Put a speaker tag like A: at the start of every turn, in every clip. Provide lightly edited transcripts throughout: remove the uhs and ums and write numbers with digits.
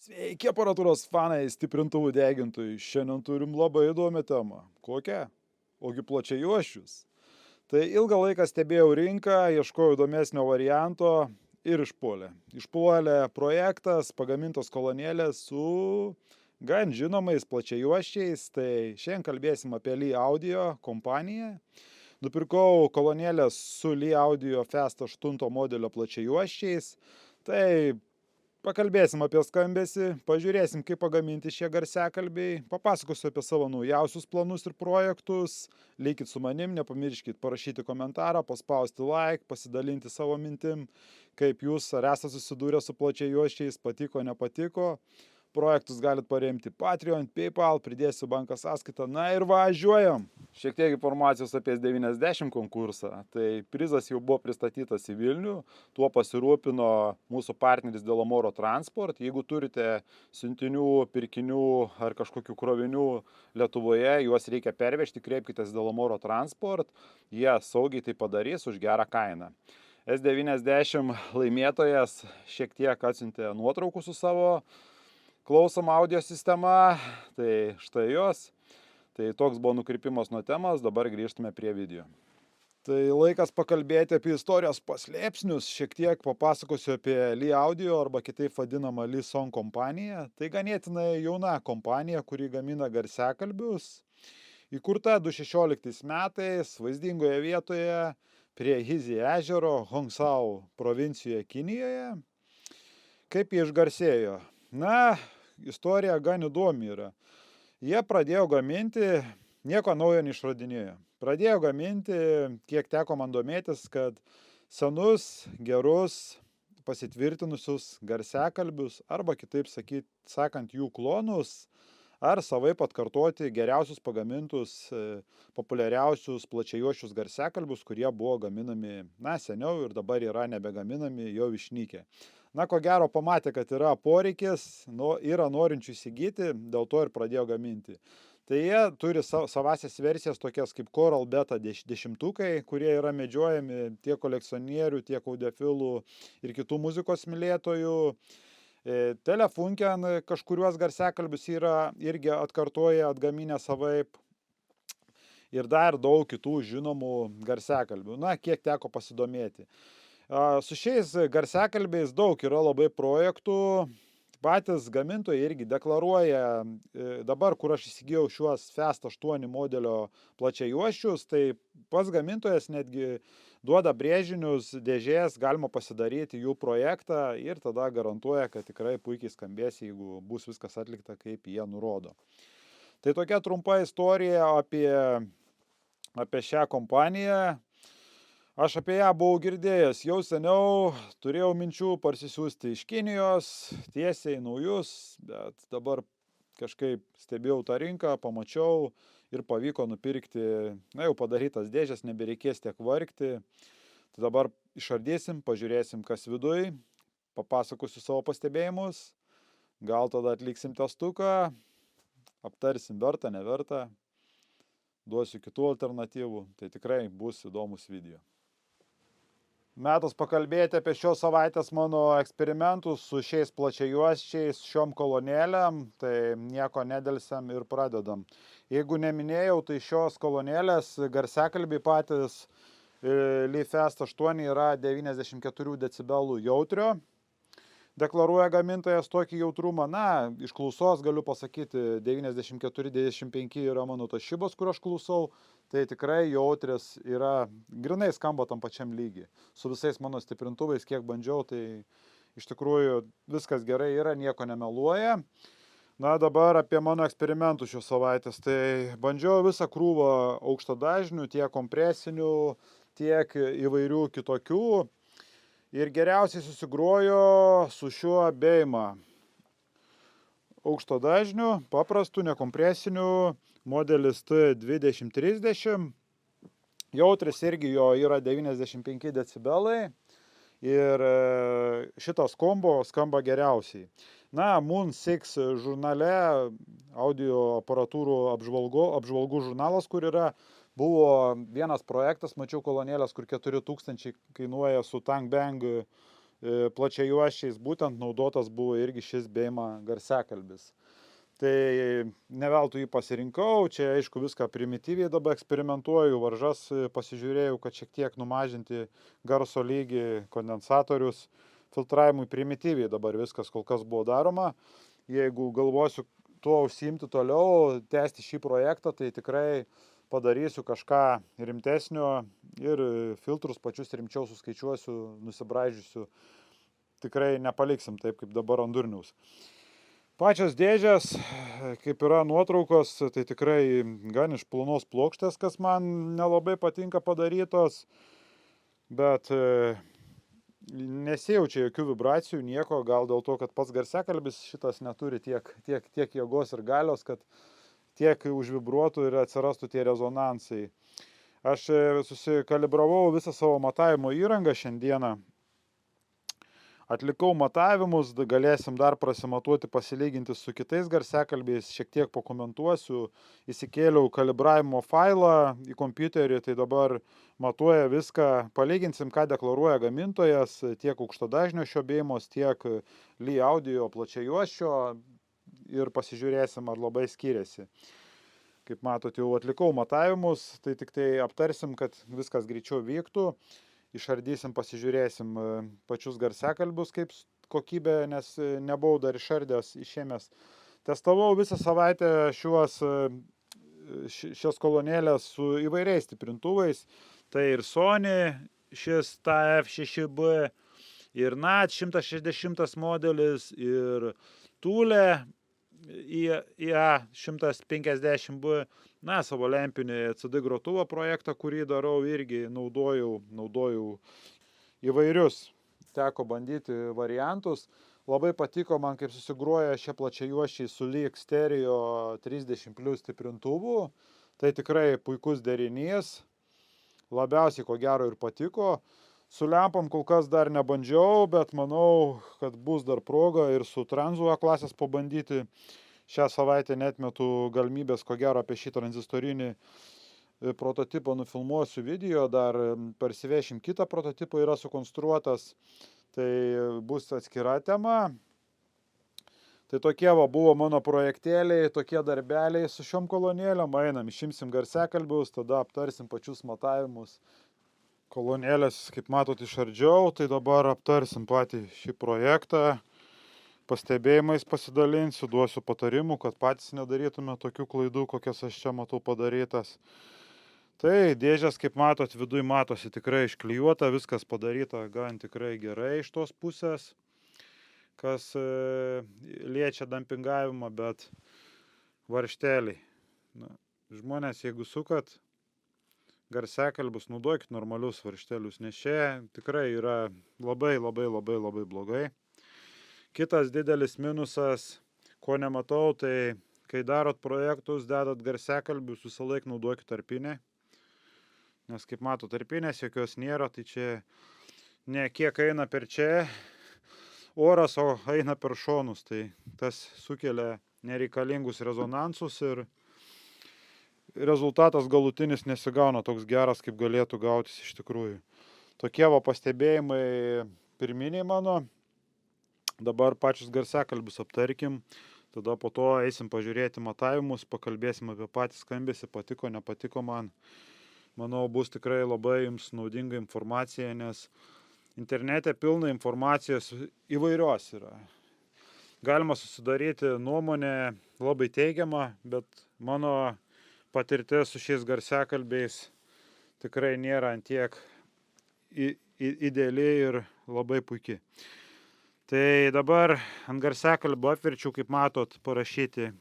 A: Sveiki aparatūros fanai, stiprintuvų degintojai. Šiandien turim labai įdomią temą. Kokią? Ogi plačiajuosčius. Tai ilgą laiką stebėjau rinką, ieškojau įdomesnio varianto ir išpuolė. Išpuolė projektas, pagamintos kolonėlės su gan žinomais plačiajuosčiais. Tai šiandien kalbėsim apie Lee Audio kompaniją. Nupirkau kolonėlės su Lee Audio Fast 8 modelio plačiajuosčiais. Tai pakalbėsim apie skambesį, pažiūrėsim, kaip pagaminti šie garsiakalbiai, papasakosiu apie savo naujausius planus ir projektus. Likit su manim, nepamirškit parašyti komentarą, paspausti like, pasidalinti savo mintim, kaip jūs ar esate susidūrę su plačiajuosčiais, patiko, nepatiko. Projektus galit paremti Patreon, PayPal, pridėsiu banko sąskaitą. Na ir važiuojam! Šiek tiek informacijos apie S90 konkursą. Tai prizas jau buvo pristatytas į Vilnių, tuo pasirūpino mūsų partneris Delamoro Transport. Jeigu turite siuntinių, pirkinių ar kažkokių krovinių Lietuvoje, juos reikia pervežti, kreipkitės Delamoro Transport, jie saugiai tai padarys už gerą kainą. S90 laimėtojas šiek tiek atsiuntė nuotraukų su savo klausoma audio sistema, tai štai jos. Tai toks buvo nukrypimas nuo temos, dabar grįžtume prie video. Tai laikas pakalbėti apie istorijos paslėpsnius, šiek tiek papasakosiu apie Lee Audio arba kitaip vadinamą Lee Song kompaniją. Tai ganėtinai jauna kompanija, kuri gamina garsiakalbius. Įkurta 2016 metais vaizdingoje vietoje prie Hizi ežero Hongsau provincijoje Kinijoje. Kaip jie išgarsėjo? Na, istorija gan įdomi yra. Jie pradėjo gaminti, nieko naujo neišradinėjo. Pradėjo gaminti, kiek teko man domėtis, kad senus, gerus, pasitvirtinusius garsiakalbius, arba kitaip sakant, jų klonus, ar savaip atkartoti geriausius pagamintus, populiariausius plačiajuosčius garsiakalbius, kurie buvo gaminami, seniau ir dabar yra nebegaminami, jau išnykę. Ko gero pamatė, kad yra poreikis, yra norinčių įsigyti, dėl to ir pradėjo gaminti. Tai jie turi savasias versijas tokias kaip Coral Beta 10, kurie yra medžiojami tiek kolekcionierių, tiek audiofilų ir kitų muzikos mylėtojų. Telefunken kažkuriuos garsiakalbius yra irgi atgaminę savaip. Ir dar daug kitų žinomų garsiakalbių. Kiek teko pasidomėti. Su šiais garsiakalbiais daug yra labai projektų. Patys gamintojai irgi deklaruoja, dabar, kur aš įsigijau šiuos Fast 8 modelio plačiajuosčius, tai pats gamintojas netgi duoda brėžinius dėžės, galima pasidaryti jų projektą ir tada garantuoja, kad tikrai puikiai skambės, jeigu bus viskas atlikta, kaip jie nurodo. Tai tokia trumpa istorija apie šią kompaniją. Aš apie ją buvau girdėjęs jau seniau, turėjau minčių parsisiųsti iš Kinijos, tiesiai naujus, bet dabar kažkaip stebėjau tą rinką, pamačiau ir pavyko nupirkti, jau padarytas dėžės, nebereikės tiek vargti. Tai dabar išardysim, pažiūrėsim, kas viduj, papasakosiu savo pastebėjimus, gal tada atliksim testuką, aptarsim verta, neverta, duosiu kitų alternatyvų, tai tikrai bus įdomus video. Metas pakalbėti apie šios savaitės mano eksperimentus su šiais plačiajuosčiais, šiom kolonėlėm, tai nieko nedelsiam ir pradedam. Jeigu neminėjau, tai šios kolonėlės garsiakalbiai patys Lee Fast 8 yra 94 decibelų jautrio. Deklaruoja gamintojas tokį jautrumą, iš klausos galiu pasakyti, 94-95 yra mano tas šibos, kur aš klausau, tai tikrai jautrės yra, grinai skamba tam pačiam lygiai. Su visais mano stiprintuvais, kiek bandžiau, tai iš tikrųjų viskas gerai yra, nieko nemeluoja. Dabar apie mano eksperimentus šios savaitės, tai bandžiau visą krūvą aukšto dažnių, tiek kompresinių, tiek įvairių kitokių. Ir geriausiai susigrojo su šiuo Beima aukšto dažnių, paprastų, nekompresinių, modelis T2030. Jautris irgi jo yra 95 decibelai ir šitas kombo skamba geriausiai. Moon 6 žurnale, audio aparatūrų apžvalgų žurnalas, kur yra, buvo vienas projektas, mačiau kolonėlės, kur 4000 kainuoja su Tang Bang plačiajuosčiais, būtent naudotas buvo irgi šis Beima garsiakalbis. Tai ne veltui jį pasirinkau, čia aišku viską primityviai dabar eksperimentuoju, varžas pasižiūrėjau, kad šiek tiek numažinti garso lygį, kondensatorius filtravimui primityviai dabar viskas kol kas buvo daroma. Jeigu galvosiu tuo užsiimti toliau, tęsti šį projektą, tai tikrai padarysiu kažką rimtesnio ir filtrus pačius rimčiau suskaičiuosiu, nusibraižysiu. Tikrai nepaliksim taip, kaip dabar ant durniaus. Pačios dėžės, kaip yra nuotraukos, tai tikrai gan iš plonos plokštės, kas man nelabai patinka padarytos, bet nesijaučia jokių vibracijų, nieko, gal dėl to, kad pats garsiakalbis šitas neturi tiek jėgos ir galios, kad tiek užvibruotų ir atsirastų tie rezonansai. Aš susikalibravau visą savo matavimo įrangą šiandieną. Atlikau matavimus, galėsim dar prasimatuoti, pasilyginti su kitais garsiakalbiais, šiek tiek pakomentuosiu. Įsikėliau kalibravimo failą į kompiuterį, tai dabar matuoja viską. Palyginsim, ką deklaruoja gamintojas, tiek aukštadažnio šio Beimos, tiek Lee Audio plačiajuosčio ir pasižiūrėsim, ar labai skiriasi. Kaip matot, jau atlikau matavimus, tai tik tai aptarsim, kad viskas greičiau vyktų. Išardysim, pasižiūrėsim pačius garsiakalbius, kaip kokybė, nes nebuvau dar išardęs, išėmęs. Testavau visą savaitę šios kolonėlės su įvairiais stiprintuvais. Tai ir Sony, šis TF6B, ir NAT 160 modelis, ir Thule IA 150B. Na, savo lempinį CD grotuvo projektą, kurį darau, irgi naudojau įvairius. Teko bandyti variantus. Labai patiko man, kaip susigroja šie plačiajuosčiai su Lee Stereo 30 plus stiprintuvu. Tai tikrai puikus derinys. Labiausiai ko gero ir patiko. Su lempom kol kas dar nebandžiau, bet manau, kad bus dar proga ir su Transu A klasės pabandyti. Šią savaitę netmetu galimybės, ko gero, apie šį tranzistorinį prototipą nufilmuosiu video, dar parsivešim kitą prototipą, yra sukonstruotas, tai bus atskira tema. Tai tokie buvo mano projektėliai, tokie darbeliai su šiom kolonėlėm, einam, išimsim garsiakalbius, tada aptarsim pačius matavimus. Kolonėlės, kaip matot, išardžiau, tai dabar aptarsim patį šį projektą. Pastebėjimais pasidalinsiu, duosiu patarimų, kad patys nedarytume tokių klaidų, kokias aš čia matau padarytas. Tai dėžės, kaip matot, viduj matosi tikrai išklijuota, viskas padaryta gan tikrai gerai iš tos pusės, kas liečia dampingavimą, bet varžteliai. Žmonės, jeigu sukat garsiakalbius, naudokit normalius varžtelius, nes čia tikrai yra labai blogai. Kitas didelis minusas, ko nematau, tai kai darot projektus, dedat garsiakalbius, visą laiką naudokit tarpinę. Nes kaip matot, tarpinės jokios nėra, tai čia ne kiek eina per čia oras, o eina per šonus. Tai tas sukelia nereikalingus rezonansus ir rezultatas galutinis nesigauna toks geras, kaip galėtų gautis iš tikrųjų. Tokie pastebėjimai pirminiai mano. Dabar pačius garsiakalbius aptarkim, tada po to eisim pažiūrėti matavimus, pakalbėsim apie patį skambesį, patiko, nepatiko man. Manau, bus tikrai labai jums naudinga informacija, nes internete pilna informacijos įvairios yra. Galima susidaryti nuomonę labai teigiamą, bet mano patirtis su šiais garsiakalbiais tikrai nėra antiek ideali ir labai puiki. Tai dabar ant garsiakalbio apverčiau, kaip matot, parašyti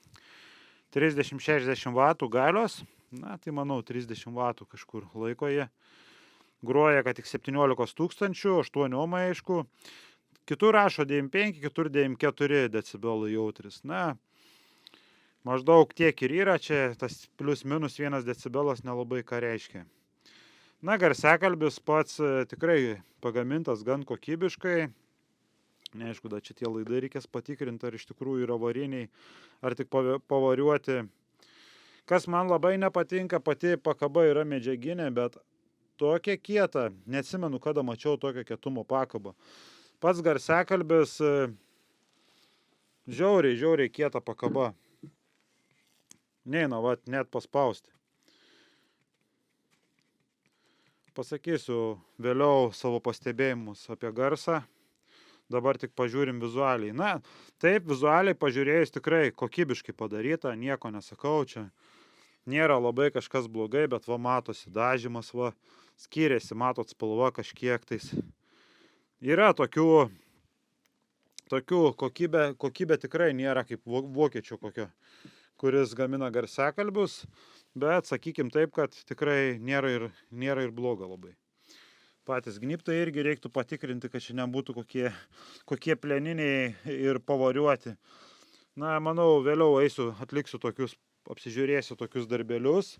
A: 30-60 vatų galios. Na, tai manau, 30 vatų kažkur laiko jie. Groja, kad tik 17 tūkstančių, 8 ohmai aišku. Kitur rašo 95, kitur 94 decibelų jautris. Na, maždaug tiek ir yra, čia tas plius minus 1 decibelas nelabai ką reiškia. Na, garsiakalbis pats tikrai pagamintas gan kokybiškai. Neaišku, da čia tie laidai reikės patikrinti, ar iš tikrųjų yra variniai, ar tik pavariuoti. Kas man labai nepatinka, pati pakaba yra medžiaginė, bet tokia kieta, neatsimenu, kada mačiau tokią kietumo pakabą. Pats garsiakalbis žiauriai kieta pakaba. Neina, vat, net paspausti. Pasakysiu vėliau savo pastebėjimus apie garsą. Dabar tik pažiūrim vizualiai. Na, taip, vizualiai pažiūrėjus tikrai kokybiškai padaryta, nieko nesakau, čia nėra labai kažkas blogai, bet va matosi dažymas, va, skiriasi, matot spalva kažkiek tais. Yra tokių kokybė tikrai nėra kaip vokiečių kokio, kuris gamina garsiakalbius, bet sakykim taip, kad tikrai nėra ir bloga labai. Patys gnybtai irgi reiktų patikrinti, kad čia nebūtų kokie pleniniai ir pavariuoti. Na, manau, vėliau eisiu, atliksiu tokius, apsižiūrėsiu tokius darbelius.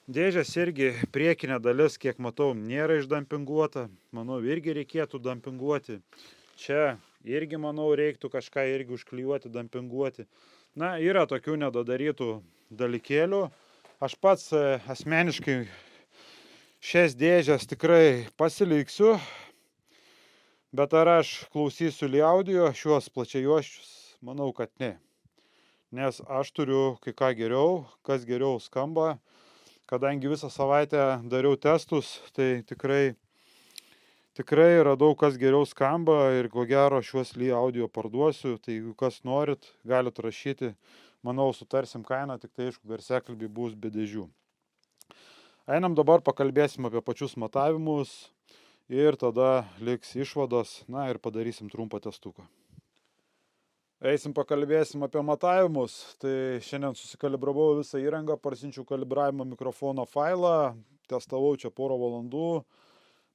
A: Dėžės irgi priekinė dalis, kiek matau, nėra išdampinguota. Manau, irgi reikėtų dampinguoti. Čia irgi, manau, reiktų kažką irgi užklijuoti, dampinguoti. Na, yra tokių nedadarytų dalykėlių. Aš pats asmeniškai šias dėžės tikrai pasiliksiu, bet ar aš klausysiu audio šiuos plačiajuosčius? Manau, kad ne. Nes aš turiu kai ką geriau, kas geriau skamba. Kadangi visą savaitę dariau testus, tai tikrai radau, kas geriau skamba ir ko gero šiuos audio parduosiu. Tai jeigu kas norit, galit rašyti. Manau, sutarsim kainą, tik tai aišku, garsiakalbiai bus be dėžių. Einam dabar pakalbėsim apie pačius matavimus ir tada liks išvados, na ir padarysim trumpą testuką. Eisim pakalbėsim apie matavimus, tai šiandien susikalibravau visą įrangą, parsinčiau kalibravimo mikrofono failą, testavau čia porą valandų,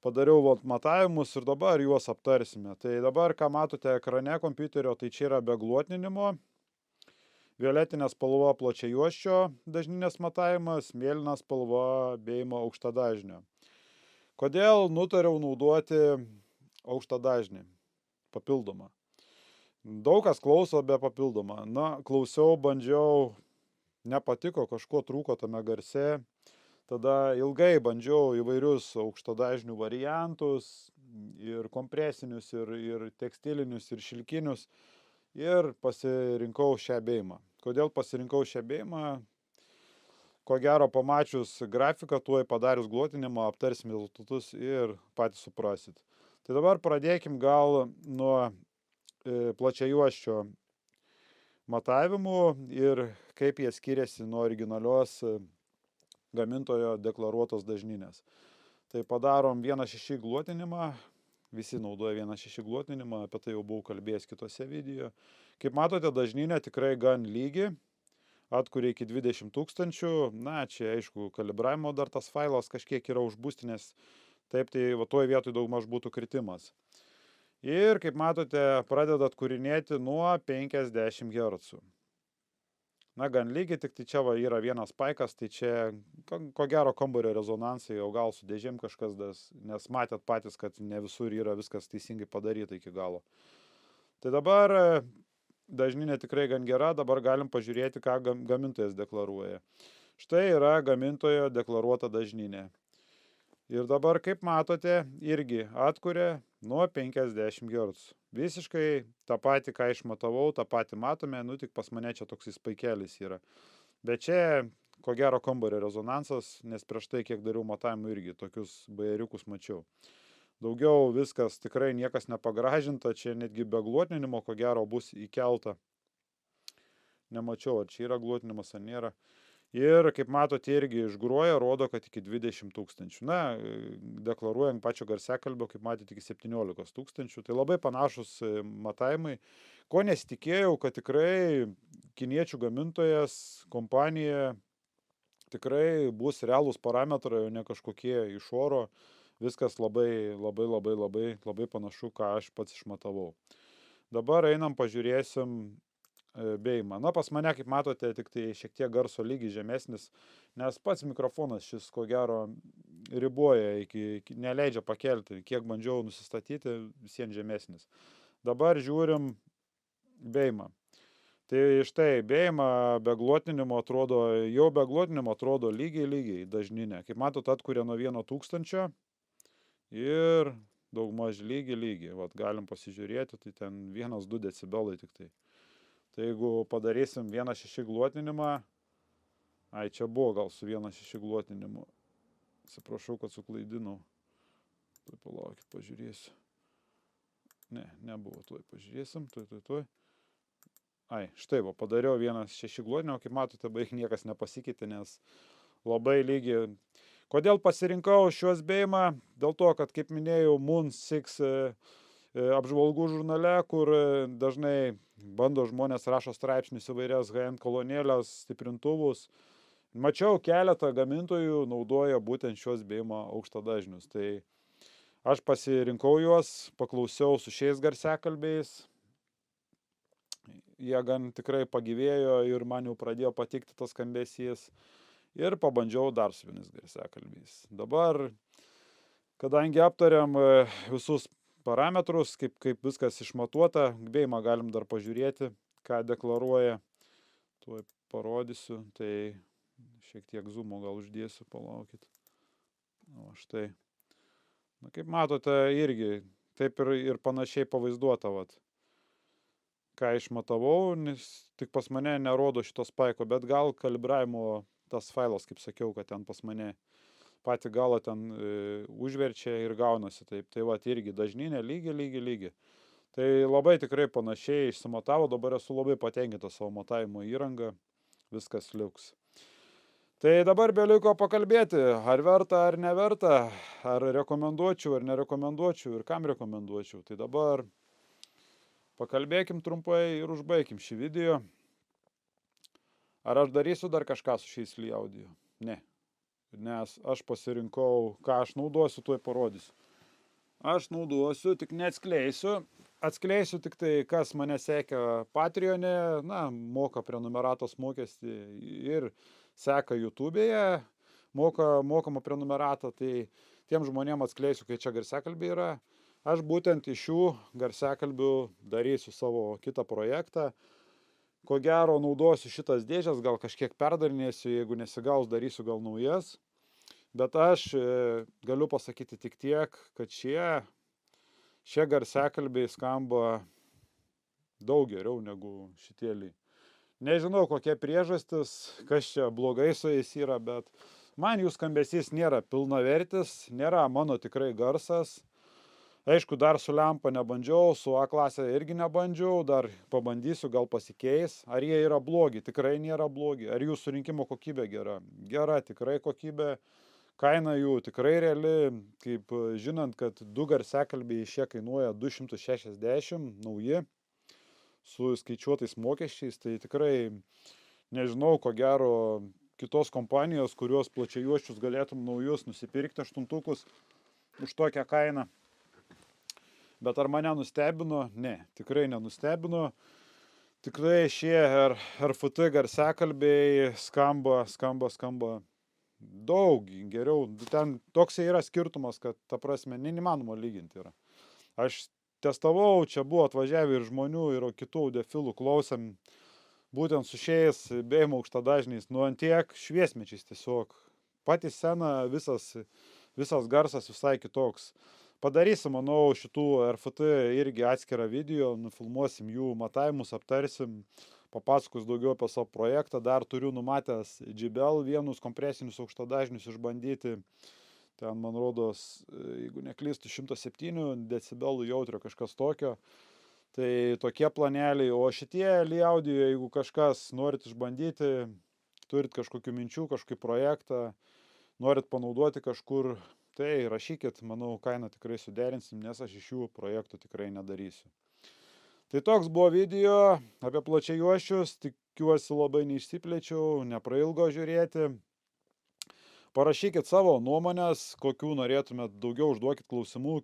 A: padariau matavimus ir dabar juos aptarsime. Tai dabar, ką matote ekrane kompiuterio, tai čia yra be glotninimo. Violetinė spalva plačiajuosčio dažninės matavimas, mėlyna spalva bėjimo aukštadažnio. Kodėl nutariau naudoti aukštadažnį papildomą? Daug kas klauso be papildomą. Na, klausiau, bandžiau, nepatiko, kažko trūko tame garse. Tada ilgai bandžiau įvairius aukštadažnių variantus, ir kompresinius, ir tekstilinius, ir šilkinius. Ir pasirinkau šią bėjimą. Kodėl pasirinkau šią bėjimą? Ko gero, pamačius grafiką, tuoj padarius glotinimą, aptarsim rezultatus ir patys suprasit. Tai dabar pradėkim gal nuo plačiajuosčio matavimų ir kaip jie skiriasi nuo originalios gamintojo deklaruotos dažninės. Tai padarom 1.6 glotinimą. Visi naudoja 1.6 glotinimą, apie tai jau buvau kalbėjęs kitose video. Kaip matote, dažninė tikrai gan lygi, atkuria iki 20 000. Na, čia aišku, kalibravimo dar tas failas kažkiek yra užbūstinės, taip tai va toj vietoj daugmaž būtų kritimas. Ir kaip matote, pradeda atkūrinėti nuo 50 Hz. Na, gan lygiai, tik tai čia va yra vienas spaikas, tai čia ko gero kambario rezonansai, o gal su dėžėm kažkas das, nes matėt patys, kad ne visur yra viskas teisingai padaryta iki galo. Tai dabar dažninė tikrai gan gera, dabar galim pažiūrėti, ką gamintojas deklaruoja. Štai yra gamintojo deklaruota dažninė. Ir dabar, kaip matote, irgi atkuria nuo 50 Hz. Visiškai tą patį, ką išmatavau, tą patį matome, nu tik pas mane čia toks spaikelis yra. Bet čia, ko gero, kambario rezonansas, nes prieš tai, kiek dariau matavimų, irgi tokius bajeriukus mačiau. Daugiau viskas tikrai niekas nepagražinta, čia netgi be glotninimo, ko gero, bus įkelta. Nemačiau, ar čia yra glotinimas, ar nėra. Ir, kaip matote, irgi išgruoja, rodo, kad iki 20 000. Na, deklaruojant pačio garsiakalbio, kaip matėte, iki 17 000. Tai labai panašus matavimai. Ko nesitikėjau, kad tikrai kiniečių gamintojas, kompanija, tikrai bus realūs parametrai, o ne kažkokie iš oro. Viskas labai panašu, ką aš pats išmatavau. Dabar einam, pažiūrėsim bėjimą. Na, pas mane, kaip matote, tik tai šiek tiek garso lygis žemesnis, nes pats mikrofonas šis, ko gero, riboja, neleidžia pakelti. Kiek bandžiau nusistatyti, visiems žemesnis. Dabar žiūrim bėjimą. Tai štai, bėjimą be glotninimo atrodo lygiai dažninė. Kaip matot, atkuria nuo 1 000 ir daugmaž lygi. Vat galim pasižiūrėti, tai ten 1-2 decibelai tik tai. Tai jeigu padarysim 1.6 gluotinimą, čia buvo gal su 1.6 gluotinimu. Atsiprašau, kad suklaidinau. Tuoj palaukit, pažiūrėsiu. Ne, nebuvo, tuoj pažiūrėsim, tuoj. Štai va, padariau 1.6 gluotinimą, kaip matote, beveik niekas nepasikeitė, nes labai lygiai. Kodėl pasirinkau šios beimą? Dėl to, kad, kaip minėjau, Moon 6 apžvalgų žurnale, kur dažnai bando žmonės rašo straipsnius įvairias high-end kolonėlės, stiprintuvus. Mačiau keletą gamintojų naudoja būtent šios beimo aukštadažnius. Tai aš pasirinkau juos, paklausiau su šiais garsiakalbiais. Jie gan tikrai pagyvėjo ir man jau pradėjo patikti tas skambesys. Ir pabandžiau dar su vienais garsiakalbiais. Dabar, kadangi aptariam visus parametrus, kaip viskas išmatuota, beimą galim dar pažiūrėti, ką deklaruoja. Tuoj parodysiu, tai šiek tiek zoomo gal uždėsiu, palaukit. O štai. Na, kaip matote, irgi taip ir panašiai pavaizduota, vat. Ką išmatavau, nes tik pas mane nerodo šito spaiko, bet gal kalibravimo tas failas, kaip sakiau, kad ten pas mane patį galą ten užverčia ir gaunasi taip. Tai vat irgi dažninė lygi. Tai labai tikrai panašiai išsimatavo, dabar esu labai patenkintas savo matavimo įrangą, viskas liuks. Tai dabar beliko pakalbėti, ar verta, ar neverta, ar rekomenduočiau, ar nerekomenduočiau ir kam rekomenduočiau. Tai dabar pakalbėkim trumpai ir užbaigim šį video. Ar aš darysiu dar kažką su šiais Lee Audio? Ne. Nes aš pasirinkau, ką aš naudosiu, tuoj parodysiu. Aš naudosiu, tik neatskleisiu. Atskleisiu tik tai, kas mane seka Patreon'e, moka prenumeratos mokestį ir seka YouTube'e, mokama prenumeratą. Tai tiem žmonėm atskleisiu, kai čia garsiakalbiai yra. Aš būtent iš šių garsiakalbių darysiu savo kitą projektą. Ko gero naudosiu šitas dėžes, gal kažkiek perdarinėsiu, jeigu nesigaus, darysiu gal naujas. Bet aš galiu pasakyti tik tiek, kad šie garsiakalbiai skamba daug geriau negu šitie Lee. Nežinau, kokia priežastis, kas čia blogai su jais yra, bet man jų skambesys nėra pilnavertis, nėra mano tikrai garsas. Aišku, dar su lempa nebandžiau, su A klasė irgi nebandžiau, dar pabandysiu, gal pasikeis. Ar jie yra blogi? Tikrai nėra blogi. Ar jų surinkimo kokybė gera? Gera, tikrai kokybė. Kaina jų tikrai reali, kaip žinant, kad 2 garsiakalbiai šie kainuoja 260 nauji, su skaičiuotais mokesčiais, tai tikrai nežinau, ko gero kitos kompanijos, kurios plačiajuosčius galėtum naujus nusipirkti 8-tukus už tokią kainą. Bet ar mane nustebino? Ne, tikrai nenustebino. Tikrai šie RFT garsiakalbiai skamba daug geriau. Ten toks yra skirtumas, kad ta prasme neįmanoma lyginti yra. Aš testavau, čia buvo atvažiavę ir žmonių, ir kitų audiofilų klausėm, būtent su šiais beimo aukštadažniais, ant tiek šviesmečiais tiesiog. Pati scena, visas garsas visai kitoks. Padarysim, manau, šitų RFT irgi atskirą video, nufilmuosim jų matavimus, aptarsim, papasakos daugiau apie savo projektą. Dar turiu numatęs JBL vienus kompresinius aukštadažnius išbandyti. Ten, man rodos, jeigu neklystu, 107 decibelų jautrio, kažkas tokio. Tai tokie planeliai. O šitie Lee Audio, jeigu kažkas norit išbandyti, turit kažkokių minčių, kažkokį projektą, norit panaudoti kažkur, tai rašykit, manau, kainą tikrai suderinsim, nes aš iš jų projektų tikrai nedarysiu. Tai toks buvo video apie plačiajuosčius, tikiuosi labai neišsiplėčiau, neprailgo žiūrėti. Parašykit savo nuomonės, kokių norėtumėt daugiau, užduokit klausimų,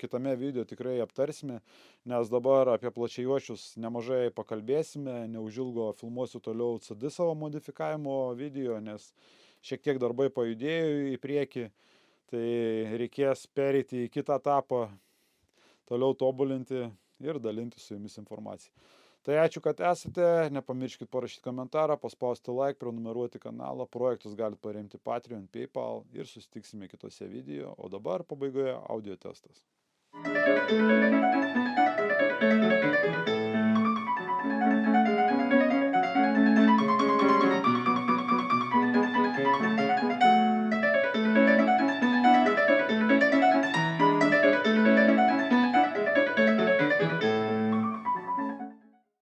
A: kitame video tikrai aptarsime, nes dabar apie plačiajuosčius nemažai pakalbėsime, neužilgo filmuosiu toliau CD savo modifikavimo video, nes šiek tiek darbai pajudėjo į priekį. Tai reikės pereiti į kitą etapą, toliau tobulinti ir dalinti su jumis informaciją. Tai ačiū, kad esate, nepamirškit parašyti komentarą, paspausti like, prenumeruoti kanalą, projektus galite paremti Patreon, PayPal ir susitiksime kitose video, o dabar pabaigoje audio testas.
B: Thank you.